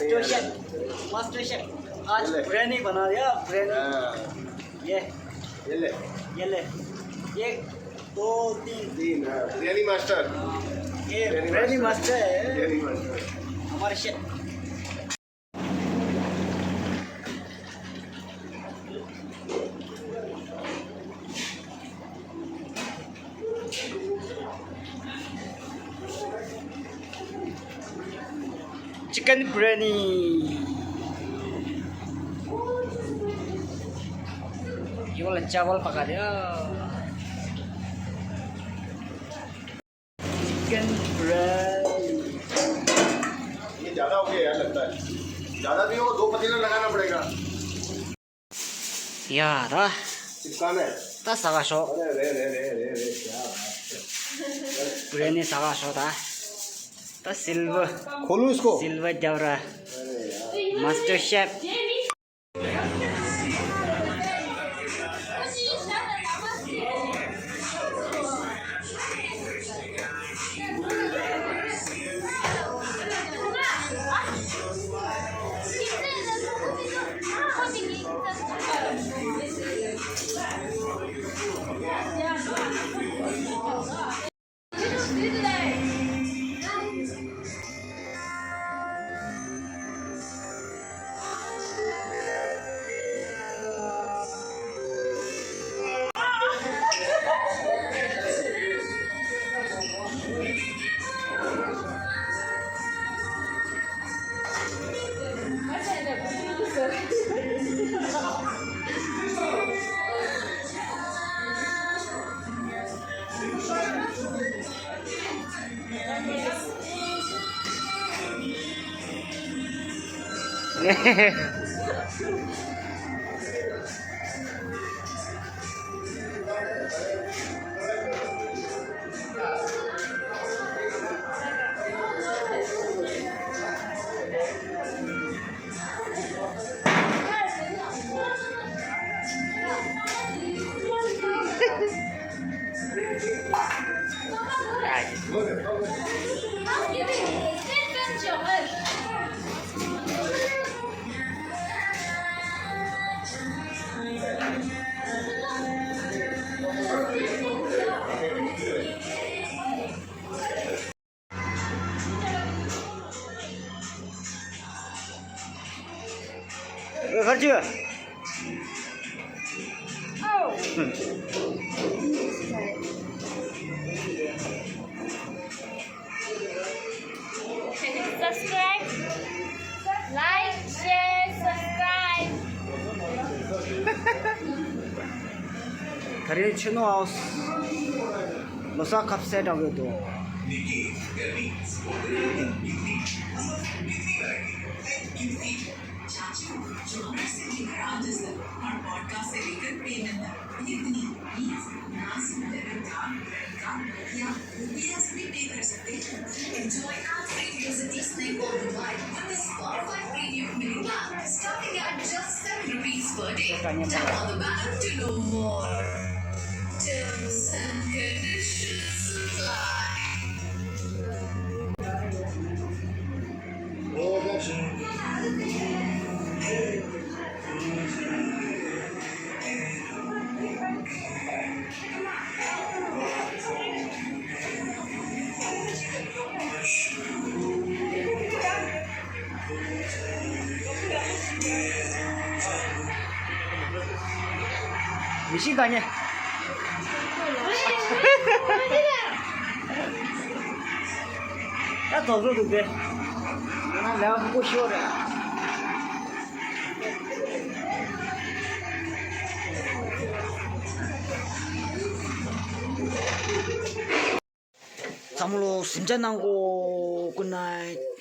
Master chef आज बिरयानी बना दिया बिरयानी ये ले 1 2 3 बिरयानी मास्टर ये बिरयानी मास्टर है हमारे शेफ चिकन बिरयानी ये वाला चावल पका दिया चिकन बिरयानी ये ज़्यादा हो गया यार लगता है ज़्यादा नहीं हो 2 पतीला लगाना पड़ेगा यार चिपकाना है ता 사가쇼 अरे क्या बिरयानी 사가쇼 ता सिल्वर खोलूं इसको सिल्वर जवरा मास्टर शेफ घर chưa? Subscribe, like, share, subscribe. Tadi Chonor losar khabsa dah gitu. Starting at just ₹7 per day. Tap on the banner to know more. Terms and conditions apply. 미시다냐? 야, 더 줘도 돼. 내가 보고 쉬어라. 잠으로 순자 난고 굿나잇.